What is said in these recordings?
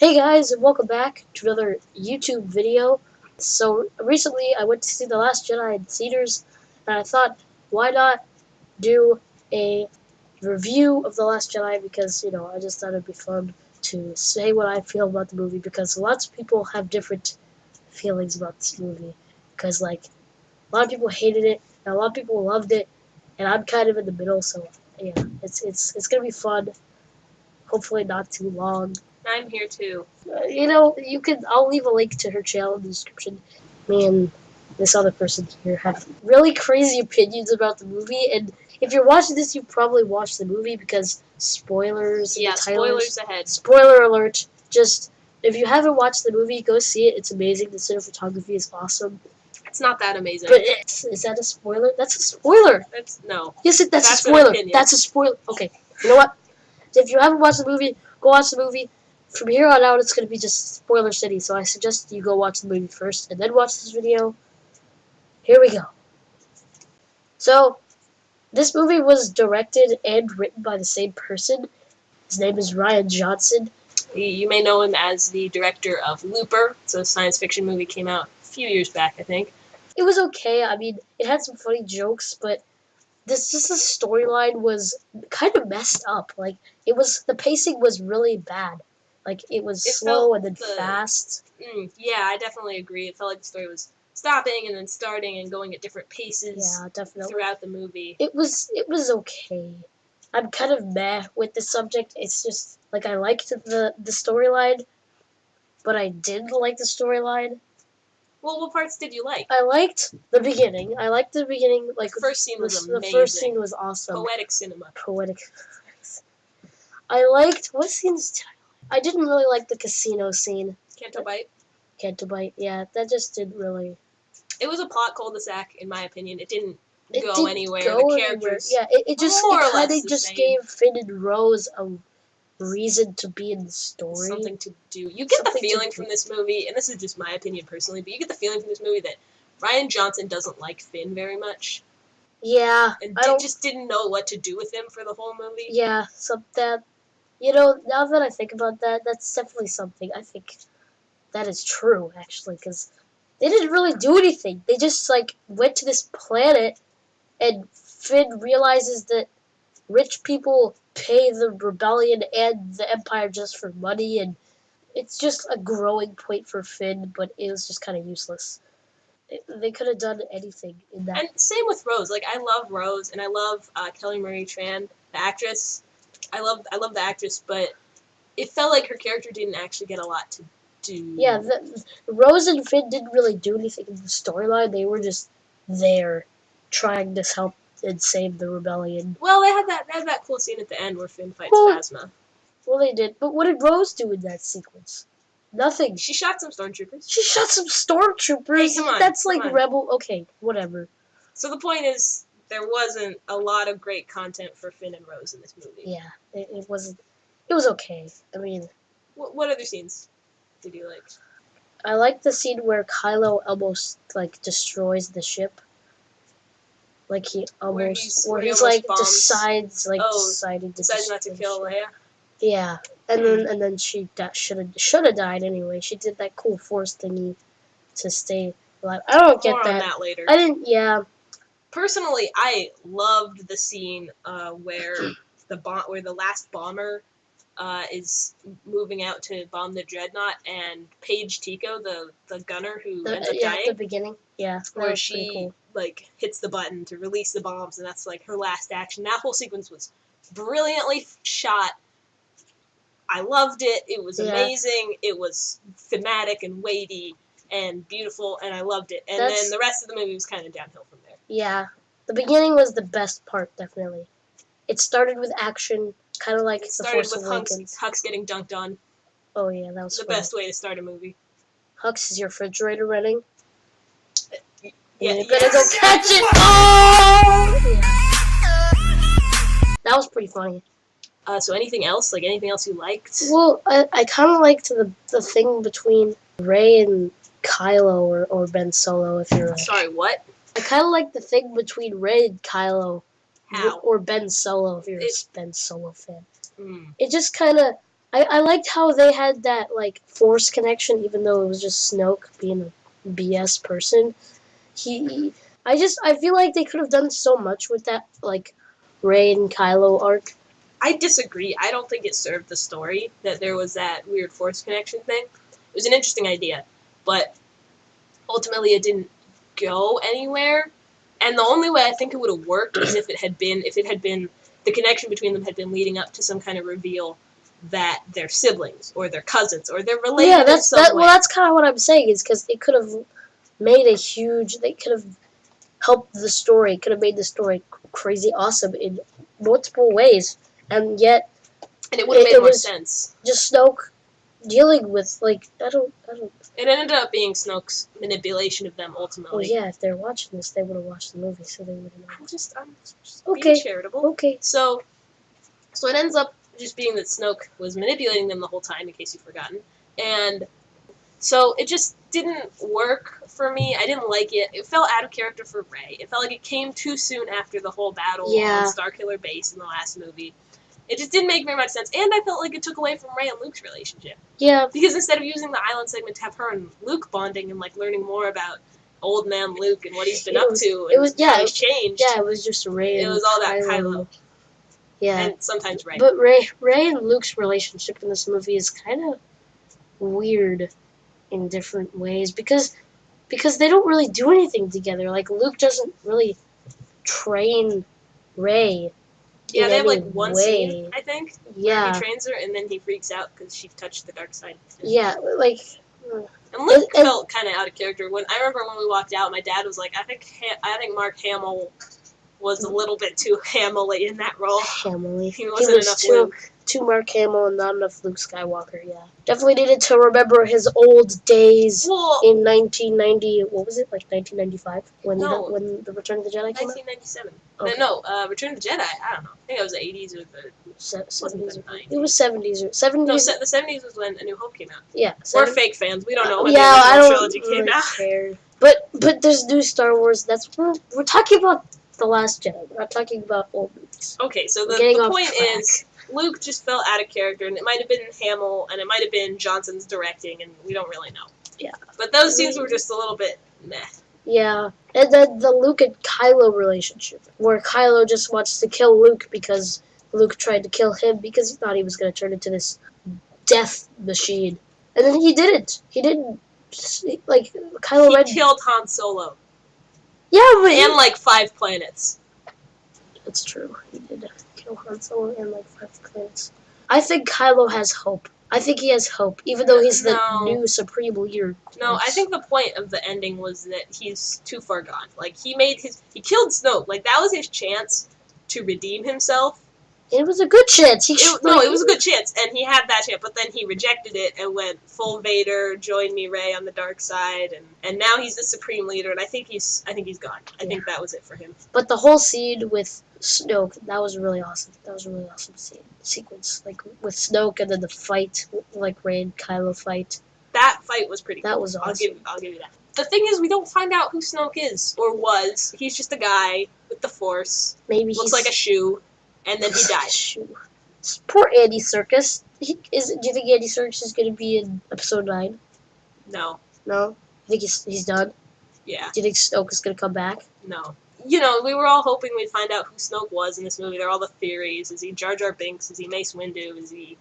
Hey guys, and welcome back to another YouTube video. So recently I went to see The Last Jedi in theaters, and I thought, why not do a review of The Last Jedi, because, I just thought it'd be fun to say what I feel about the movie, because lots of people have different feelings about this movie. Because, a lot of people hated it, and a lot of people loved it, and I'm kind of in the middle, so, yeah, it's gonna be fun. Hopefully not too long. I'm here too. I'll leave a link to her channel in the description. Me and this other person here have really crazy opinions about the movie, and if you're watching this, you probably watched the movie because spoilers. Yeah, spoilers ahead. Spoiler alert. Just, if you haven't watched the movie, go see it. It's amazing. The cinematography is awesome. It's not that amazing. But is that a spoiler? That's a spoiler. No. Yes, that's a spoiler. That's a spoiler. Okay, you know what? If you haven't watched the movie, go watch the movie. From here on out, it's going to be just spoiler city, so I suggest you go watch the movie first and then watch this video. Here we go. So, this movie was directed and written by the same person. His name is Rian Johnson. You may know him as the director of Looper. It's a science fiction movie, came out a few years back, I think. It was okay. I mean, it had some funny jokes, but the storyline was kind of messed up. The pacing was really bad. It was slow and then fast. Yeah, I definitely agree. It felt like the story was stopping and then starting and going at different paces. Yeah, definitely. Throughout the movie. It was okay. I'm kind of meh with the subject. It's just, I liked the storyline, but I didn't like the storyline. Well, what parts did you like? I liked the beginning. The first scene was amazing. The first scene was awesome. Poetic cinema. Poetic. I liked, what scenes did I didn't really like the casino scene. Canto Bite, yeah, that just didn't really. It was a plot cul-de-sac, in my opinion. It didn't go anywhere. The characters, yeah, it kind of just gave Finn and Rose a reason to be in the story. Something to do. You get the feeling from this movie, and this is just my opinion personally, but you get the feeling from this movie that Rian Johnson doesn't like Finn very much. Yeah, and just didn't know what to do with him for the whole movie. Yeah, now that I think about that, that's definitely something. I think that is true, actually, because they didn't really do anything. They just, went to this planet, and Finn realizes that rich people pay the rebellion and the Empire just for money, and it's just a growing point for Finn, but it was just kind of useless. They could have done anything in that. And same with Rose. I love Rose, and I love Kelly Marie Tran, the actress. I love the actress, but it felt like her character didn't actually get a lot to do. Yeah, Rose and Finn didn't really do anything in the storyline. They were just there, trying to help and save the rebellion. Well, they had that cool scene at the end where Finn fights Phasma. Well, they did, but what did Rose do in that sequence? Nothing. She shot some stormtroopers. Hey, come on. That's Rebel. Okay, whatever. So the point is, there wasn't a lot of great content for Finn and Rose in this movie. Yeah, it wasn't. It was okay. I mean, what other scenes did you like? I like the scene where Kylo almost destroys the ship. He almost, decides not to kill Leia. Yeah, and then she should have died anyway. She did that cool force thingy to stay alive. I don't get that. On that later. I didn't. Yeah. Personally, I loved the scene where the last bomber is moving out to bomb the dreadnought, and Paige Tico, the gunner who ends up dying. At the beginning, yeah, where she hits the button to release the bombs, and that's her last action. That whole sequence was brilliantly shot. I loved it. It was amazing. It was thematic and weighty and beautiful, and I loved it. And then the rest of the movie was kind of downhill from there. Yeah, the beginning was the best part, definitely. It started with action, kind of like The Force Awakens. Hux getting dunked on. Oh yeah, that was the best way to start a movie. Hux, is your refrigerator running? Yeah, you better go catch it! Oh! Yeah. That was pretty funny. So anything else? Anything else you liked? Well, I kind of liked the thing between Rey and Kylo or Ben Solo, if you're... Sorry, what? I kind of like the thing between Rey and Kylo. How? Or Ben Solo, if you're a Ben Solo fan. It just kind of I liked how they had that like Force connection, even though it was just Snoke being a BS person. He, I feel like they could have done so much with that, like Rey and Kylo arc. I disagree. I don't think it served the story that there was that weird Force connection thing. It was an interesting idea, but ultimately it didn't go anywhere. And the only way I think it would have worked is if it had been the connection between them had been leading up to some kind of reveal that they're siblings or they're cousins or they're related. Yeah, in some way. Well, that's kind of what I'm saying. Is because it could have made a huge. They could have helped the story. Could have made the story crazy awesome in multiple ways, and yet and it would have made more sense. Just Snoke dealing with like I don't. It ended up being Snoke's manipulation of them ultimately. Well, yeah, if they're watching this, they would have watched the movie, so they would have known. I'm just okay. Being charitable. Okay. So it ends up just being that Snoke was manipulating them the whole time, in case you've forgotten, and so it just didn't work for me. I didn't like it. It felt out of character for Rey. It felt like it came too soon after the whole battle on Starkiller Base in the last movie. It just didn't make very much sense, and I felt like it took away from Rey and Luke's relationship. Yeah. Because instead of using the island segment to have her and Luke bonding and like learning more about old man Luke and what he's been up to and how he's changed. Yeah, it was just Rey and it was all that Kylo. Yeah. And sometimes Rey. But Rey and Luke's relationship in this movie is kind of weird in different ways because they don't really do anything together. Like Luke doesn't really train Rey. Yeah, they have like one way. Scene, I think. Yeah. Where he trains her and then he freaks out because she touched the dark side. Yeah, like. And Luke felt kind of out of character. When I remember when we walked out, my dad was like, "I think Mark Hamill was a little bit too Hamill-y in that role. Hamily. He wasn't enough Luke. Too Mark Hamill and not enough Luke Skywalker. Yeah, definitely needed to remember his old days in 1990. What was it, like 1995 when the Return of the Jedi came out? 1997. Okay. No, Return of the Jedi. I don't know. I think it was the 80s or the 70s. It was 70s or 70s. No, the 70s was when A New Hope came out. Yeah, we're fake fans. We don't know when the original trilogy came out. Care. But there's new Star Wars. We're talking about The Last Jedi. We're not talking about old movies. Okay, so the point is, Luke just fell out of character, and it might have been Hamill, and it might have been Johnson's directing, and we don't really know. Yeah. But those scenes were just a little bit meh. Yeah. And then the Luke and Kylo relationship, where Kylo just wants to kill Luke because Luke tried to kill him because he thought he was going to turn into this death machine. And then he didn't. He didn't. Like, Kylo Ren killed Han Solo. Yeah, but... And, like, 5 planets. That's true. He did kill Han Solo and, like, 5 planets. I think Kylo has hope. I think he has hope, even though he's the new Supreme Leader. No, I think the point of the ending was that he's too far gone. Like, he killed Snoke. Like, that was his chance to redeem himself. It was a good chance. It was a good chance, and he had that chance, but then he rejected it and went full Vader, join me, Rey, on the dark side, and now he's the Supreme Leader, and I think he's gone. I think that was it for him. But the whole scene with Snoke, that was really awesome. That was a really awesome sequence, like with Snoke, and then the fight, like Rey and Kylo fight. That fight was pretty cool. That was awesome. I'll give you that. The thing is, we don't find out who Snoke is, or was. He's just a guy with the Force. Maybe looks like a shoe. And then he dies. Poor Andy Serkis. Do you think Andy Serkis is going to be in Episode 9? No. No? You think he's done? Yeah. Do you think Snoke is going to come back? No. You know, we were all hoping we'd find out who Snoke was in this movie. There are all the theories. Is he Jar Jar Binks? Is he Mace Windu? Is he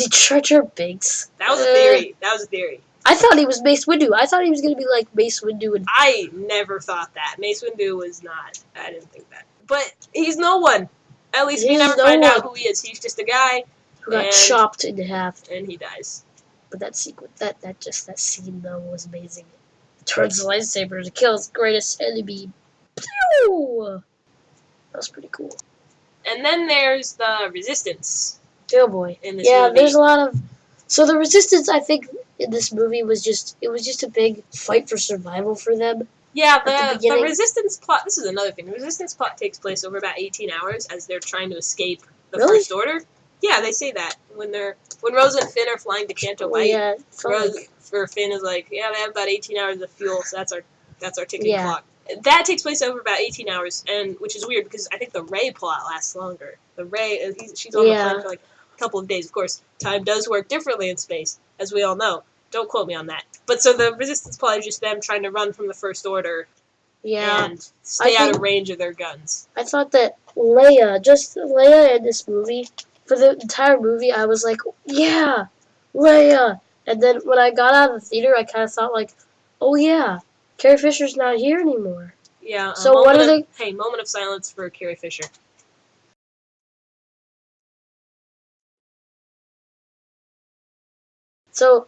Jar Jar Binks? That was a theory. That was a theory. I thought he was Mace Windu. I thought he was going to be like Mace Windu. And I never thought that. Mace Windu was not. I didn't think that. But he's no one. At least we never find out who he is. He's just a guy who got chopped in half, and he dies. But that sequence, that scene though was amazing. He turns the lightsaber to kill his greatest enemy. Pew! That was pretty cool. And then there's the Resistance. Oh boy! In this movie. There's a lot of. So the Resistance, I think, in this movie was just a big fight for survival for them. Yeah, the Resistance plot, this is another thing. The Resistance plot takes place over about 18 hours as they're trying to escape the First Order. Yeah, they say that. When Rose and Finn are flying to Canto Bight, Finn is like, yeah, they have about 18 hours of fuel, so that's our ticking clock. That takes place over about 18 hours, and which is weird because I think the Rey plot lasts longer. The Rey, she's on the planet for like couple of days. Of course, time does work differently in space, as we all know. Don't quote me on that. But so the Resistance plot is just them trying to run from the First Order and stay out of range of their guns. I thought that Leia in this movie, for the entire movie, I was like, yeah, Leia. And then when I got out of the theater, I kind of thought like, oh yeah, Carrie Fisher's not here anymore. Yeah. So what are they? Hey, moment of silence for Carrie Fisher. So,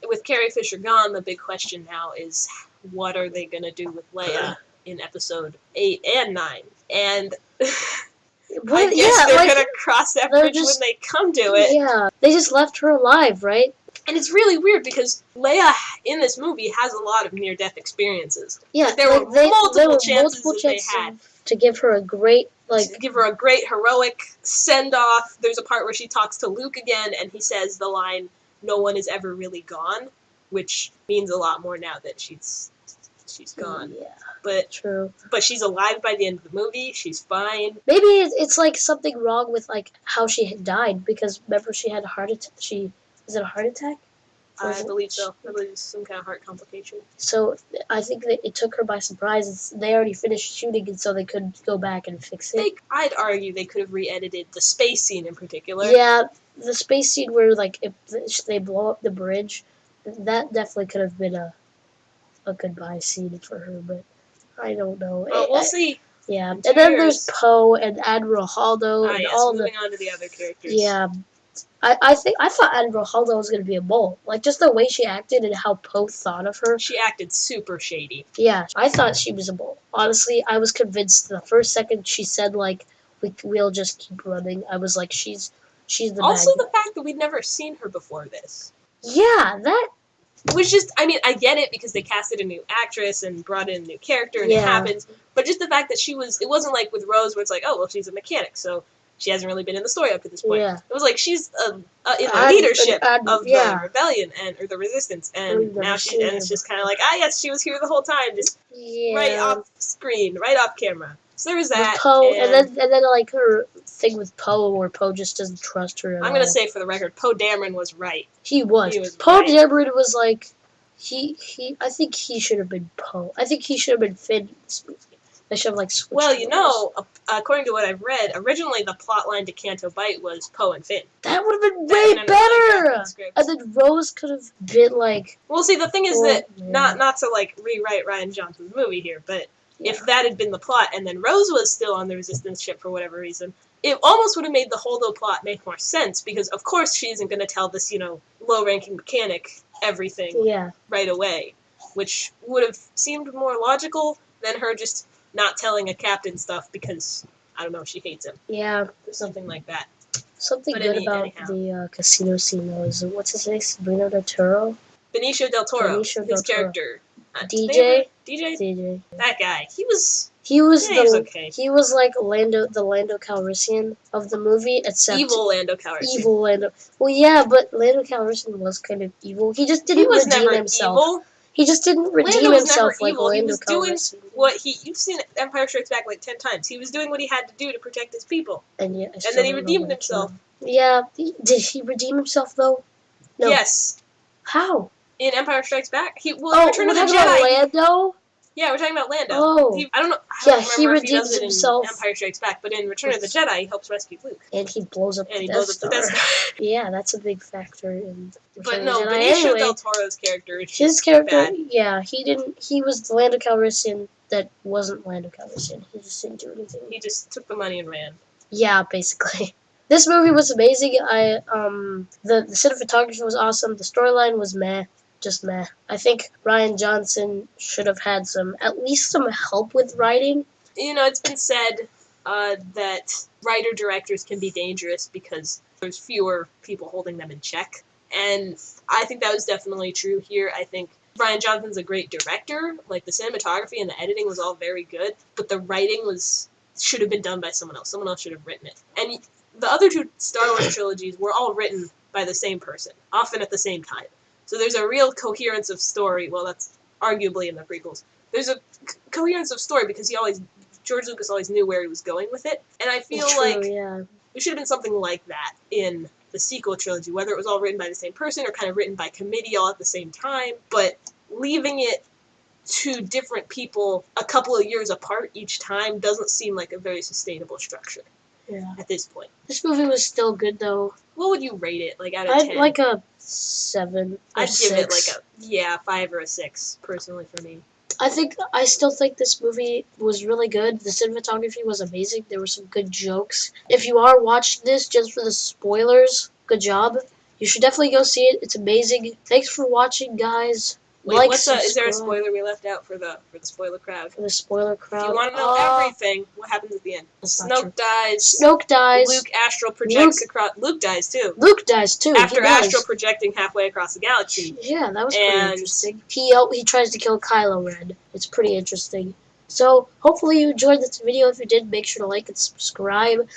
with Carrie Fisher gone, the big question now is what are they going to do with Leia in episode 8 and 9? And I guess they're going to cross that bridge when they come to it. Yeah, they just left her alive, right? And it's really weird because Leia in this movie has a lot of near-death experiences. Yeah, like, there were multiple chances they had to give her a great heroic send-off. There's a part where she talks to Luke again, and he says the line, "No one is ever really gone," which means a lot more now that she's gone. Yeah, but true. But she's alive by the end of the movie. She's fine. Maybe it's like something wrong with like how she had died, because remember she had a heart attack. Was it a heart attack? I believe so. I believe it's some kind of heart complication. So I think that it took her by surprise. They already finished shooting, and so they couldn't go back and fix it. I'd argue they could have re-edited the space scene in particular. Yeah, the space scene where like if they blow up the bridge, that definitely could have been a goodbye scene for her. But I don't know. We'll see. Yeah, and then there's Poe and Admiral Holdo and all moving on to the other characters. Yeah. I thought Admiral Holdo was going to be a mole. Like, just the way she acted and how Poe thought of her. She acted super shady. Yeah, I thought she was a mole. Honestly, I was convinced the first second she said, like, we'll just keep running. I was like, she's the Also, bad the fact that we'd never seen her before this. Yeah, that... Which just, I mean, I get it because they casted a new actress and brought in a new character and it happens. But just the fact that it wasn't like with Rose where it's like, oh, well, she's a mechanic, so she hasn't really been in the story up to this point. Yeah. It was like she's in the leadership of the rebellion or the resistance, and now it's just kind of like, yes, she was here the whole time, just right off screen, right off camera. So there was that. Poe, and then like her thing with Poe, where Poe just doesn't trust her at all. I'm gonna say for the record, Poe Dameron was right. He was. Poe Dameron was like, I think he should have been Poe. I think he should have been Finn in this movie. They should have like switched. Well, according to what I've read, originally the plot line to Canto Bight was Poe and Finn. That would have been way better. And then Rose could have been like. Well, see, the thing is that not to like rewrite Rian Johnson's movie here, but if that had been the plot, and then Rose was still on the Resistance ship for whatever reason, it almost would have made the Holdo plot make more sense because, of course, she isn't going to tell this low-ranking mechanic everything right away, which would have seemed more logical than her just not telling a captain stuff because, I don't know, she hates him. Yeah. Or something like that. Something good about the casino scene was, what's his name? Benicio del Toro. His character. DJ? That guy. He was okay. He was like the Lando Calrissian of the movie, except evil Lando Calrissian. Evil Lando. Well, yeah, but Lando Calrissian was kind of evil. He just didn't redeem himself. Evil. He just didn't redeem himself like Lando He was doing what you've seen Empire Strikes Back like 10 times. He was doing what he had to do to protect his people. And then he redeemed himself. Yeah, did he redeem himself though? No. Yes. How? In Empire Strikes Back, Return of the Jedi. Lando? Yeah, we're talking about Lando. Oh. I don't know he if redeems himself. In Empire Strikes Back, but in Return of the Jedi, he helps rescue Luke. And he blows up the Death Star. Yeah, that's a big factor in Return of the Jedi. But Benicio del Toro's character is his character, bad. Yeah, he was the Lando Calrissian that wasn't Lando Calrissian. He just didn't do anything. He just took the money and ran. Yeah, basically. This movie was amazing. The cinematography was awesome. The storyline was meh. Just meh. I think Rian Johnson should have had at least some help with writing. It's been said that writer-directors can be dangerous because there's fewer people holding them in check. And I think that was definitely true here. I think Rian Johnson's a great director. Like, the cinematography and the editing was all very good, but the writing should have been done by someone else. Someone else should have written it. And the other two Star Wars trilogies were all written by the same person, often at the same time. So there's a real coherence of story. Well, that's arguably in the prequels. There's a coherence of story because George Lucas always knew where he was going with it. And I feel there should have been something like that in the sequel trilogy, whether it was all written by the same person or kind of written by committee all at the same time. But leaving it to different people a couple of years apart each time doesn't seem like a very sustainable structure. Yeah. At this point. This movie was still good though. What would you rate it? Like out of 10? I'd like a 7 or I'd 6. give it like a 5 or a 6 personally for me. I still think this movie was really good. The cinematography was amazing. There were some good jokes. If you are watching this just for the spoilers, good job. You should definitely go see it. It's amazing. Thanks for watching, guys. Wait, is there a spoiler we left out for the spoiler crowd? For the spoiler crowd. If you want to know everything, what happens at the end? Snoke dies. Snoke dies. Luke astral projects across. Luke dies too. Luke dies too. After astral projecting halfway across the galaxy. Yeah, that was pretty interesting. He tries to kill Kylo Ren. It's pretty interesting. So hopefully you enjoyed this video. If you did, make sure to like and subscribe.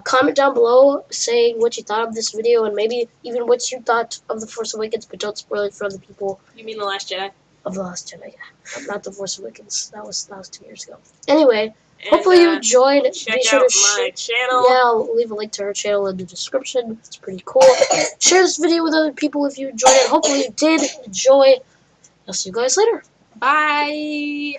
Comment down below saying what you thought of this video and maybe even what you thought of The Force Awakens, but don't spoil it for other people. You mean The Last Jedi? Of The Last Jedi, yeah. Not The Force Awakens. That was 2 years ago. Anyway, hopefully you enjoyed. Check out my channel. Yeah, I'll leave a link to her channel in the description. It's pretty cool. Share this video with other people if you enjoyed it. Hopefully you did enjoy. I'll see you guys later. Bye.